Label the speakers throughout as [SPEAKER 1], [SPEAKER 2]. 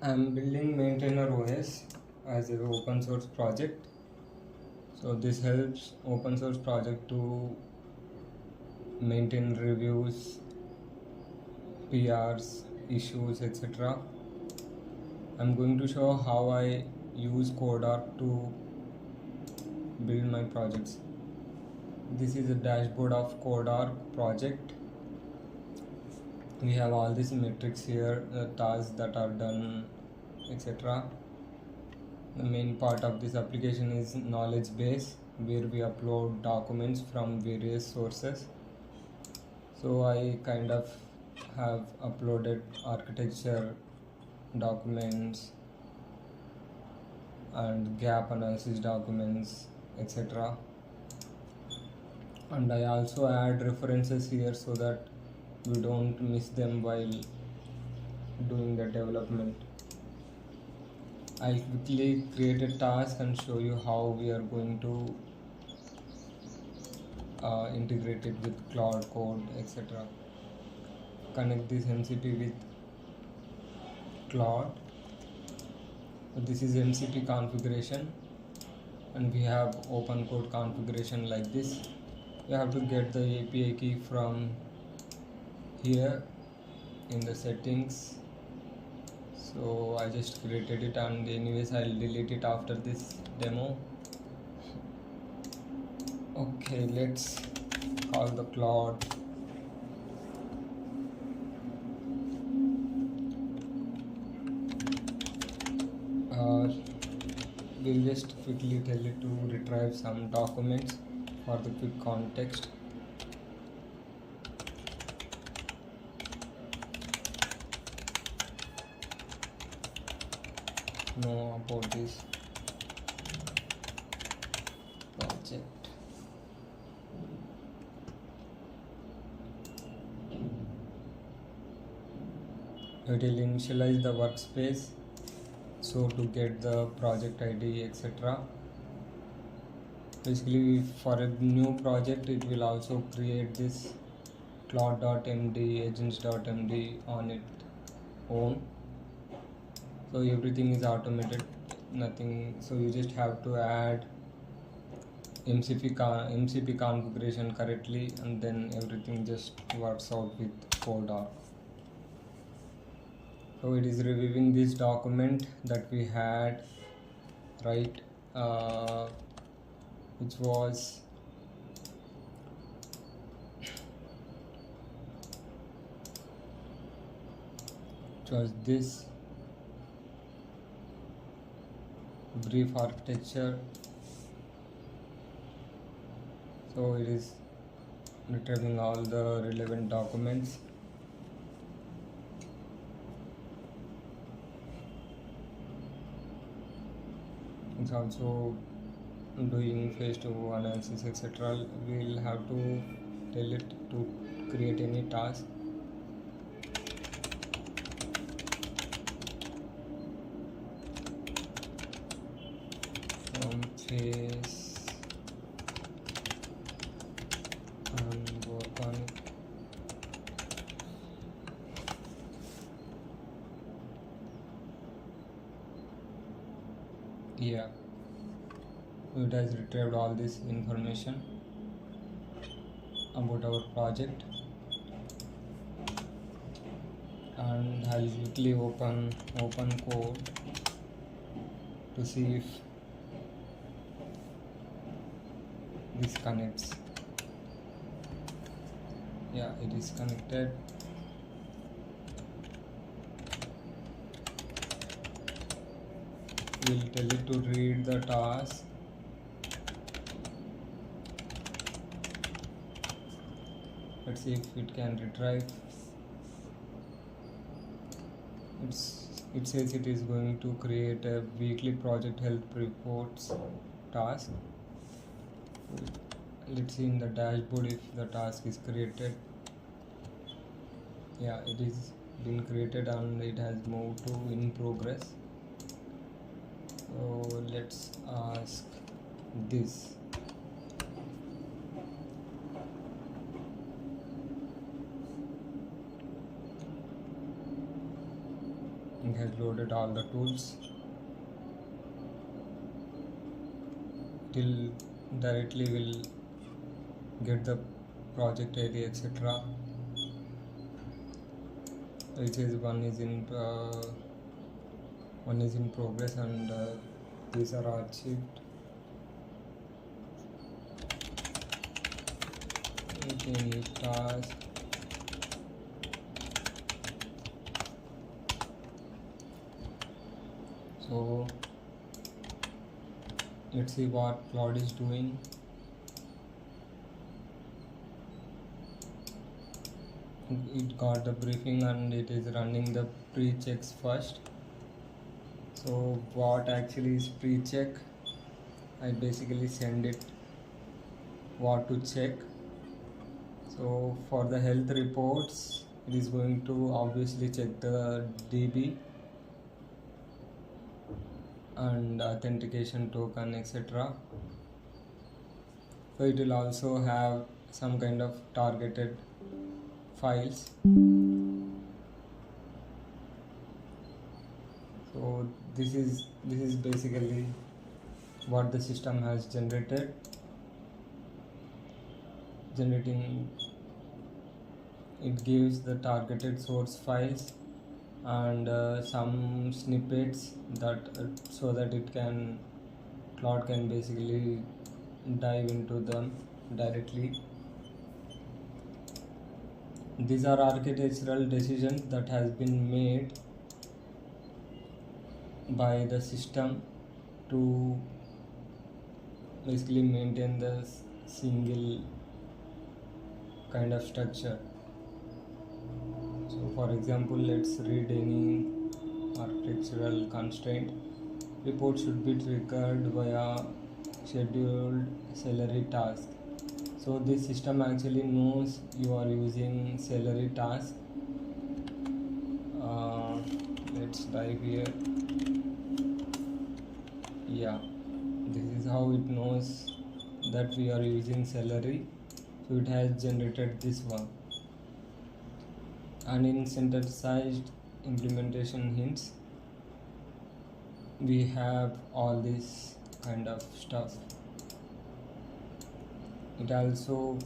[SPEAKER 1] I'm building maintainer OS as an open source project. So this helps open source project to maintain reviews, PRs, issues, etc. I'm going to show how I use codeorch to build my projects. This is a dashboard of codeorch project. We have all these metrics here, the tasks that are done, etc. The main part of this application is knowledge base, where we upload documents from various sources. So I kind of have uploaded architecture documents and gap analysis documents, etc. And I also add references here so that we don't miss them while doing the development. I'll quickly create a task and show you how we are going to integrate it with Claude code, etc. Connect this MCP with Claude. This is MCP configuration, and we have open code configuration like this. You have to get the API key from here in the settings. So I just created it, and anyways I'll delete it after this demo. Okay, let's call the Claude. We'll just quickly tell it to retrieve some documents for the quick context. Know about this project. It will initialize the workspace, so to get the project ID, etc. Basically, for a new project, it will also create this Claude.md, agents.md on its own. So everything is automated, nothing. So you just have to add MCP configuration correctly, and then everything just works out with codeorch. So it is reviewing this document that we had, right, which was this brief architecture. So it is retrieving all the relevant documents. It's also doing phase 2 analysis, etc. We'll have to tell it to create any task. From phase and work on it. Yeah, it has retrieved all this information about our project, and I'll quickly open code to see if this connects. Yeah, it is connected. We'll tell it to read the task. Let's see if it can retrieve. It says it is going to create a weekly project health reports task. Let's see in the dashboard if the task is created. Yeah, it is been created and it has moved to in progress. So let's ask this. think has loaded all the tools. Till directly will get the project area, etc. Which is one is in progress, and these are archived. Any task. So let's see what Claude is doing. It got the briefing and it is running the pre-checks first. So what actually is pre-check? I basically send it what to check. So for the health reports, it is going to obviously check the DB and authentication token, etc. So it will also have some kind of targeted files. So this is basically what the system has generating it. Gives the targeted source files and some snippets that so that Claude can basically dive into them directly. These are architectural decisions that has been made by the system to basically maintain the single kind of structure. So for example, let's read any architectural constraint. Report should be triggered via scheduled celery task. So this system actually knows you are using celery task. Let's dive here. Yeah, this is how it knows that we are using celery. So it has generated this one. And in synthesized implementation hints, we have all this kind of stuff. It also,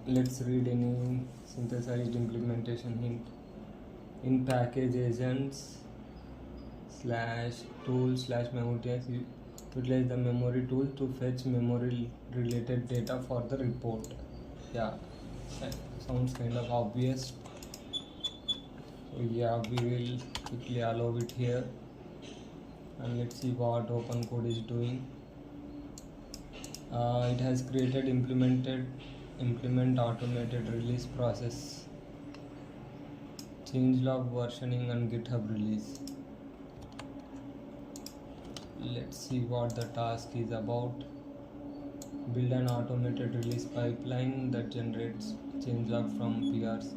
[SPEAKER 1] let's read any synthesized implementation hint. In package agents /tool/memory, utilize the memory tool to fetch memory related data for the report. Yeah, sounds kind of obvious. So yeah, we will quickly allow it here, and let's see what OpenCode is doing. It has created implement automated release process, changelog versioning, and GitHub release. Let's see what the task is about. Build an automated release pipeline that generates changelog from PRs.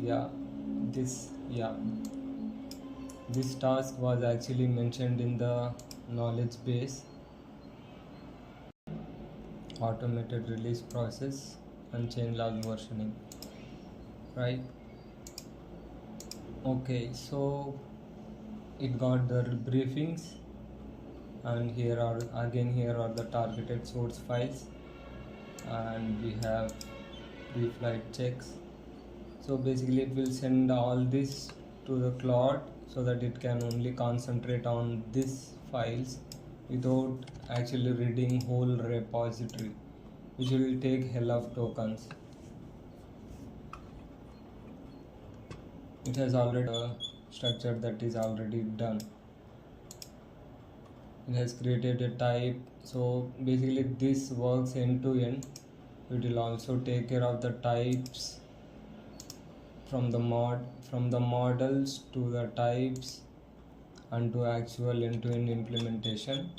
[SPEAKER 1] This task was actually mentioned in the knowledge base. Automated release process and changelog versioning, right? Okay, so it got the briefings, and here are the targeted source files, and we have pre-flight checks. So basically it will send all this to the Claude so that it can only concentrate on these files without actually reading whole repository, which will take hell of tokens. It has already a structure that is already done. It has created a type. So basically this works end to end. It will also take care of the types from the models to the types and to actual end-to-end implementation.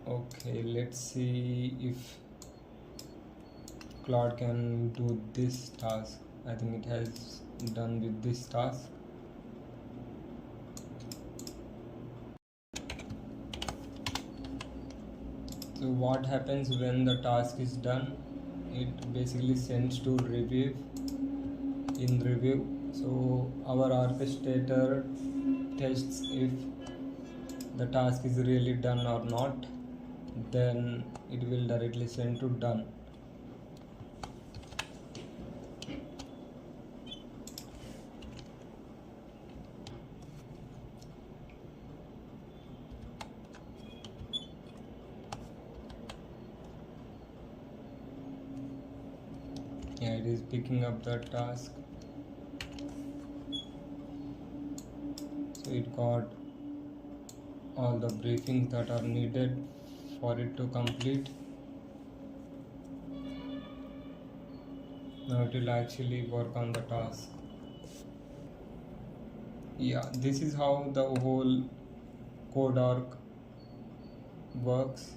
[SPEAKER 1] Okay, let's see if Claude can do this task. I think it has done with this task. So what happens when the task is done? it basically sends to review in review. So our orchestrator tests if the task is really done or not, then it will directly send to done. Yeah, it is picking up the task. So it got all the briefings that are needed for it to complete. Now it will actually work on the task. Yeah, this is how the whole codeorch works.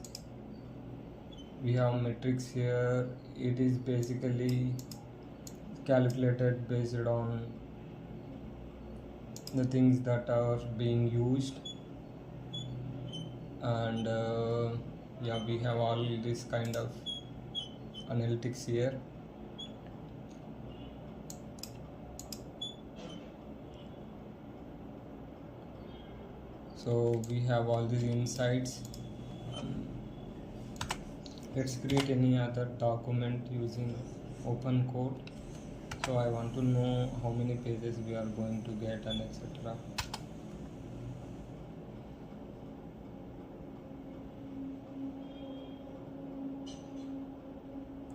[SPEAKER 1] We have metrics here. It is basically calculated based on the things that are being used, and yeah, we have all this kind of analytics here. So we have all these insights. Let's create any other document using open code. So I want to know how many pages we are going to get and etc.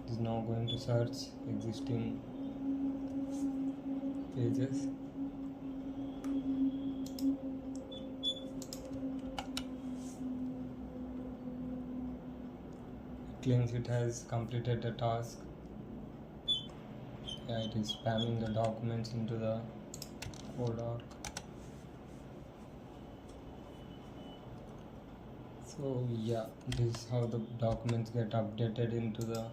[SPEAKER 1] It is now going to search existing pages. Claims it has completed the task. Yeah, it is spamming the documents into the codeorch. So yeah, this is how the documents get updated into the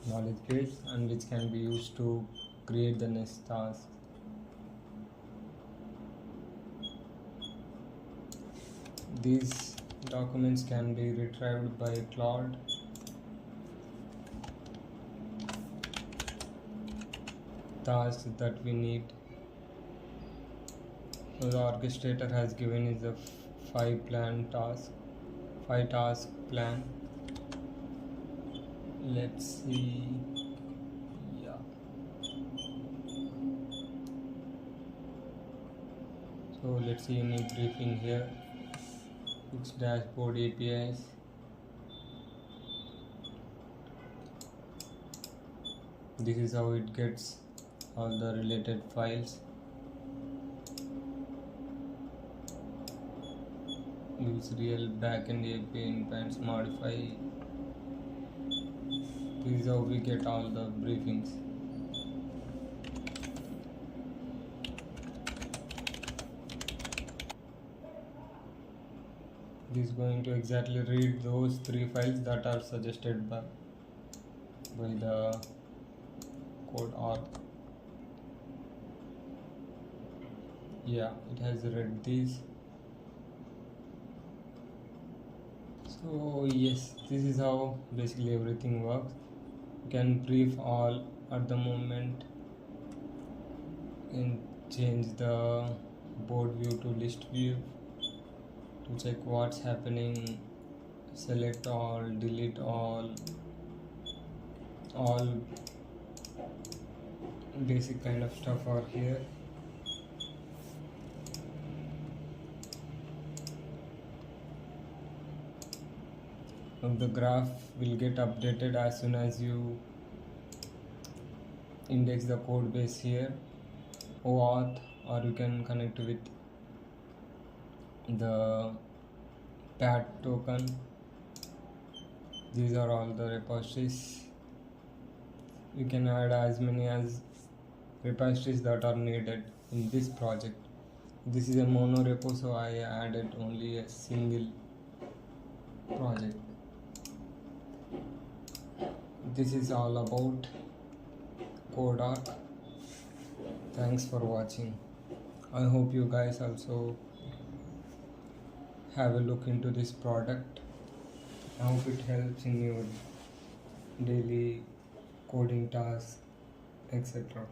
[SPEAKER 1] knowledge base, and which can be used to create the next task. These documents can be retrieved by Claude. Tasks that we need. So the orchestrator has given is a 5 task plan. Let's see. Yeah. So let's see any briefing here. Its dashboard APIs. This is how it gets all the related files. Use real backend API independence modify. This is how we get all the briefings. This is going to exactly read those 3 files that are suggested by the codeorch. Yeah, it has read these. So yes, this is how basically everything works. You can brief all at the moment and change the board view to list view to check what's happening. Select all, delete all basic kind of stuff are here. The graph will get updated as soon as you index the code base here, OAuth, or you can connect with the PAT token. These are all the repositories. You can add as many as repositories that are needed in this project. This is a mono repo, so I added only a single project. This is all about codeorch. Thanks for watching. I hope you guys also have a look into this product. I hope it helps in your daily coding tasks, etc.